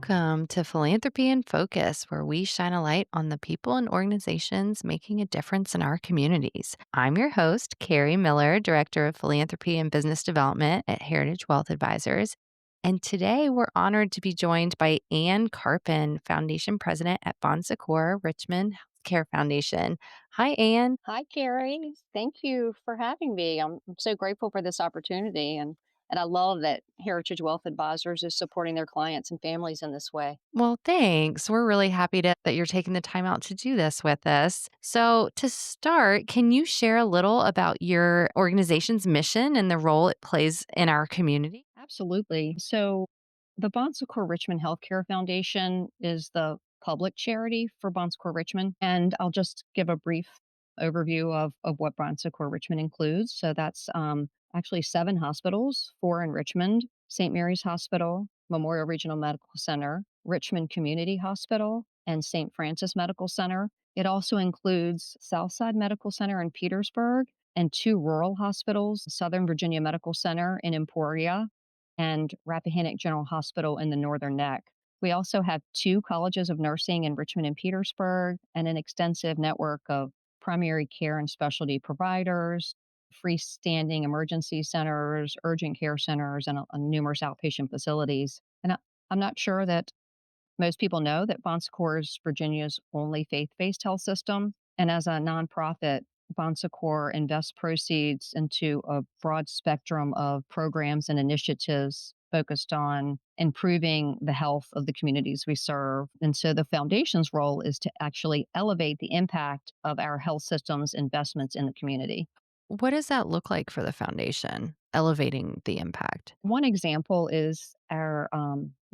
Welcome to Philanthropy in Focus, where we shine a light on the people and organizations making a difference in our communities. I'm your host, Carrie Miller, Director of Philanthropy and Business Development at Heritage Wealth Advisors. And today we're honored to be joined by Ann Carpin, Foundation President at Secours Richmond Healthcare Foundation. Hi, Ann. Hi, Carrie. Thank you for having me. I'm so grateful for this opportunity, and I love that Heritage Wealth Advisors is supporting their clients and families in this way. Well, thanks. We're really happy that you're taking the time out to do this with us. So, to start, can you share a little about your organization's mission and the role it plays in our community? Absolutely. So, the Bon Secours Richmond Healthcare Foundation is the public charity for Bon Secours Richmond, and I'll just give a brief overview of what Bon Secours Richmond includes. So that's actually seven hospitals, four in Richmond: St. Mary's Hospital, Memorial Regional Medical Center, Richmond Community Hospital, and St. Francis Medical Center. It also includes Southside Medical Center in Petersburg and two rural hospitals: Southern Virginia Medical Center in Emporia and Rappahannock General Hospital in the Northern Neck. We also have two colleges of nursing in Richmond and Petersburg, and an extensive network of primary care and specialty providers, freestanding emergency centers, urgent care centers, and numerous outpatient facilities. I'm not sure that most people know that Bon Secours is Virginia's only faith based health system. And as a nonprofit, Bon Secours invests proceeds into a broad spectrum of programs and initiatives focused on improving the health of the communities we serve. And so the foundation's role is to actually elevate the impact of our health system's investments in the community. What does that look like for the foundation, elevating the impact? One example is our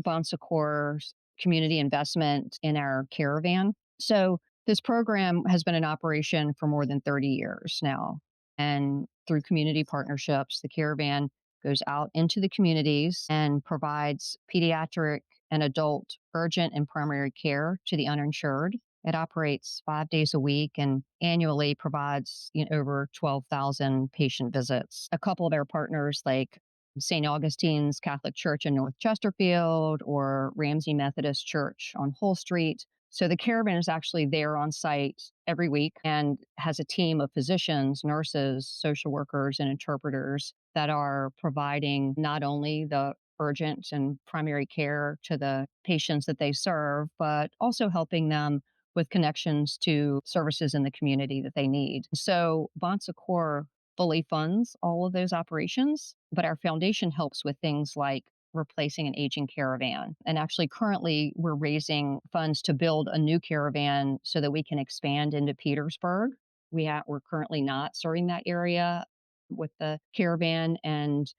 Bon Secours community investment in our caravan. So, this program has been in operation for more than 30 years now. And through community partnerships, the caravan goes out into the communities and provides pediatric and adult urgent and primary care to the uninsured. It operates 5 days a week and annually provides over 12,000 patient visits. A couple of our partners, like St. Augustine's Catholic Church in North Chesterfield or Ramsey Methodist Church on Hull Street. So the caravan is actually there on site every week and has a team of physicians, nurses, social workers, and interpreters that are providing not only the urgent and primary care to the patients that they serve, but also helping them with connections to services in the community that they need. So Bon Secours fully funds all of those operations, but our foundation helps with things like replacing an aging caravan. And actually, currently, we're raising funds to build a new caravan so that we can expand into Petersburg. We're currently not serving that area with the caravan, and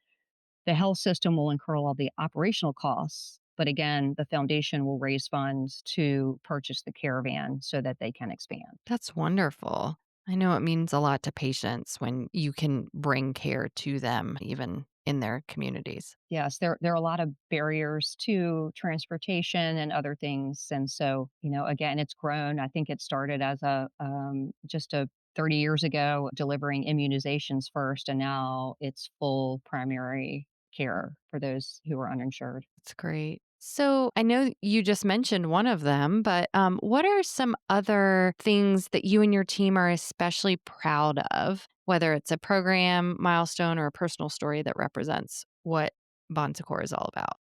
the health system will incur all the operational costs. But again, the foundation will raise funds to purchase the caravan so that they can expand. That's wonderful. I know it means a lot to patients when you can bring care to them, even in their communities. Yes, there are a lot of barriers to transportation and other things, and so again, it's grown. I think it started as a just a 30 years ago, delivering immunizations first, and now it's full primary care for those who are uninsured. That's great. So I know you just mentioned one of them, but what are some other things that you and your team are especially proud of, whether it's a program, milestone, or a personal story that represents what Bon Secours is all about?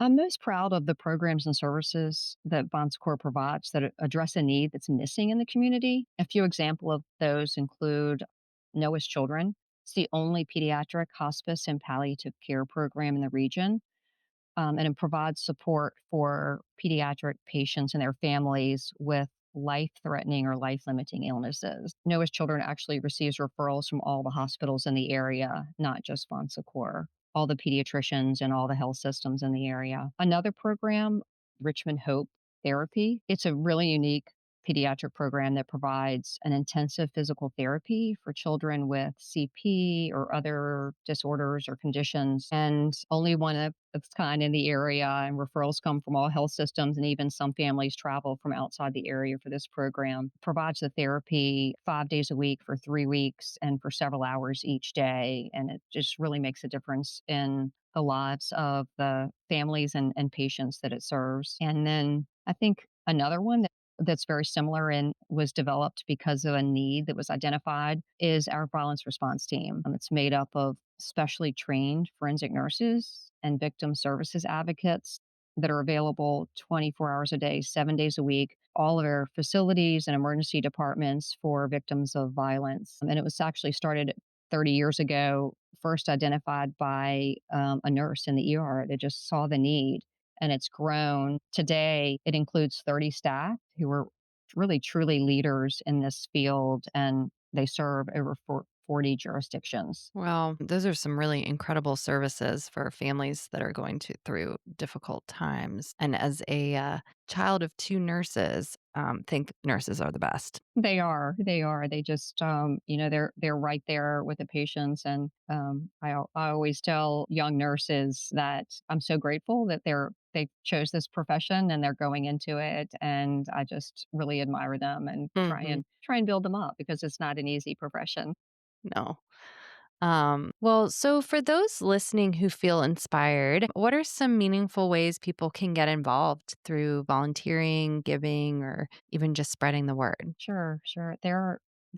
I'm most proud of the programs and services that Bon Secours provides that address a need that's missing in the community. A few examples of those include Noah's Children. It's the only pediatric hospice and palliative care program in the region, and it provides support for pediatric patients and their families with life threatening or life limiting illnesses. Noah's Children actually receives referrals from all the hospitals in the area, not just Bon Secours, all the pediatricians and all the health systems in the area. Another program, Richmond Hope Therapy, it's a really unique pediatric program that provides an intensive physical therapy for children with CP or other disorders or conditions, and only one of its kind in the area. And referrals come from all health systems, and even some families travel from outside the area for this program. Provides the therapy 5 days a week for 3 weeks and for several hours each day. And it just really makes a difference in the lives of the families and patients that it serves. And then I think another one that's very similar and was developed because of a need that was identified is our violence response team. It's made up of specially trained forensic nurses and victim services advocates that are available 24 hours a day, 7 days a week, all of our facilities and emergency departments for victims of violence. And it was actually started 30 years ago, first identified by a nurse in the ER that just saw the need, and it's grown. Today, it includes 30 staff who are really truly leaders in this field, and they serve over 40 jurisdictions. Well, those are some really incredible services for families that are going through difficult times. And as a child of two nurses, think nurses are the best. They are. They are. They just, they're right there with the patients. And I always tell young nurses that I'm so grateful that they chose this profession and they're going into it. And I just really admire them and Hmm. try and build them up because it's not an easy profession. No. Well, so for those listening who feel inspired, what are some meaningful ways people can get involved through volunteering, giving, or even just spreading the word? Sure, sure. There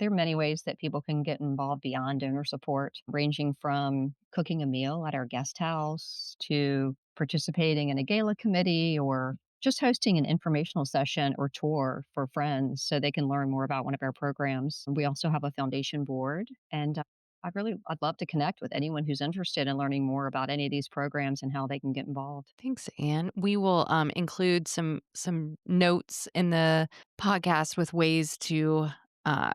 are many ways that people can get involved beyond donor support, ranging from cooking a meal at our guest house to participating in a gala committee or just hosting an informational session or tour for friends so they can learn more about one of our programs. We also have a foundation board, and I'd love to connect with anyone who's interested in learning more about any of these programs and how they can get involved. Thanks, Anne. We will include some notes in the podcast with ways to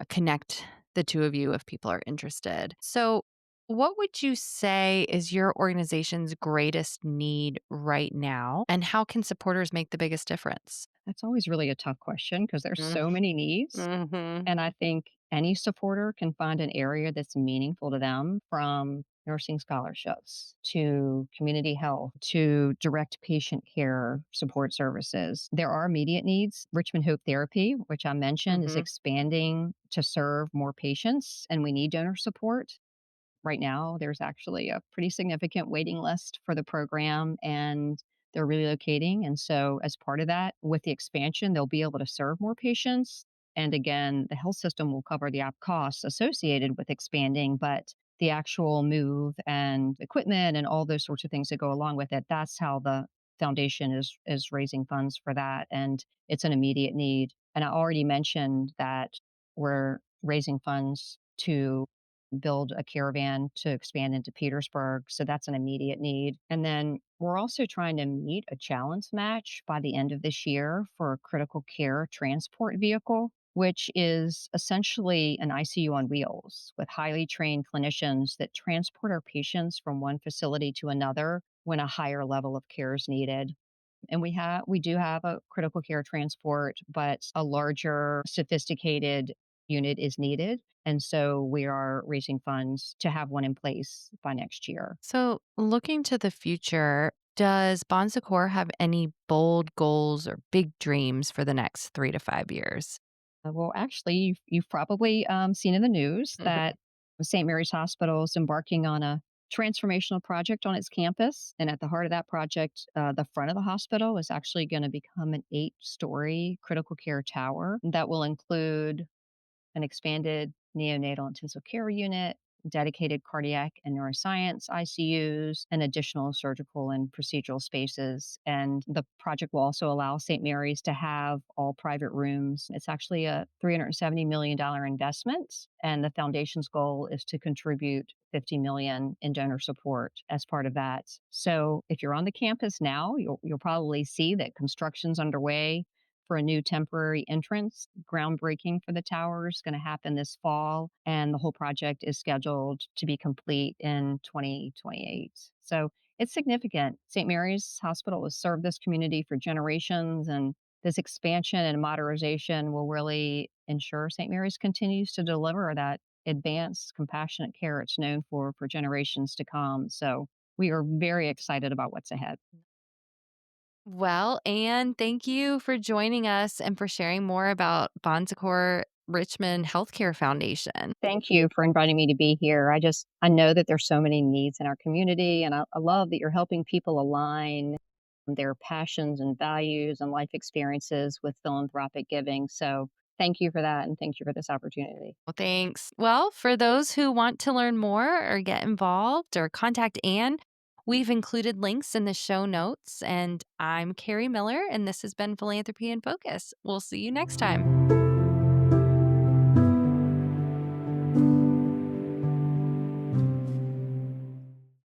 connect the two of you if people are interested. So, what would you say is your organization's greatest need right now, and how can supporters make the biggest difference? That's always really a tough question because there's Mm. so many needs. Mhm. And I think any supporter can find an area that's meaningful to them, from nursing scholarships to community health to direct patient care support services. There are immediate needs. Richmond Hope Therapy, which I mentioned, is Mhm. expanding to serve more patients, and we need donor support. Right now, there's actually a pretty significant waiting list for the program, and they're relocating. And so, as part of that, with the expansion, they'll be able to serve more patients. And again, the health system will cover the costs associated with expanding, but the actual move and equipment and all those sorts of things that go along with it, that's how the foundation is raising funds for that. And it's an immediate need. And I already mentioned that we're raising funds to build a caravan to expand into Petersburg. So that's an immediate need. And then we're also trying to meet a challenge match by the end of this year for a critical care transport vehicle, which is essentially an ICU on wheels with highly trained clinicians that transport our patients from one facility to another when a higher level of care is needed. And we do have a critical care transport, but a larger sophisticated unit is needed, and so we are raising funds to have one in place by next year. So, looking to the future, does Bon Secours have any bold goals or big dreams for the next 3 to 5 years? Well, actually, you've probably seen in the news that St. Mary's Hospital is embarking on a transformational project on its campus. And at the heart of that project, the front of the hospital is actually going to become an 8-story critical care tower that will include an expanded neonatal intensive care unit, dedicated cardiac and neuroscience ICUs, and additional surgical and procedural spaces. And the project will also allow St. Mary's to have all private rooms. It's actually a $370 million investment, and the foundation's goal is to contribute 50 million in donor support as part of that. So if you're on the campus now, you'll probably see that construction's underway for a new temporary entrance. Groundbreaking for the tower is going to happen this fall, and the whole project is scheduled to be complete in 2028. So it's significant. St. Mary's Hospital has served this community for generations, and this expansion and modernization will really ensure St. Mary's continues to deliver that advanced, compassionate care it's known for generations to come. So we are very excited about what's ahead. Well, Anne, thank you for joining us and for sharing more about Bon Secours Richmond Healthcare Foundation. Thank you for inviting me to be here. I know that there's so many needs in our community, and I love that you're helping people align their passions and values and life experiences with philanthropic giving. So thank you for that, and thank you for this opportunity. Well, thanks. Well, for those who want to learn more or get involved or contact Anne, we've included links in the show notes. And I'm Carrie Miller, and this has been Philanthropy in Focus. We'll see you next time.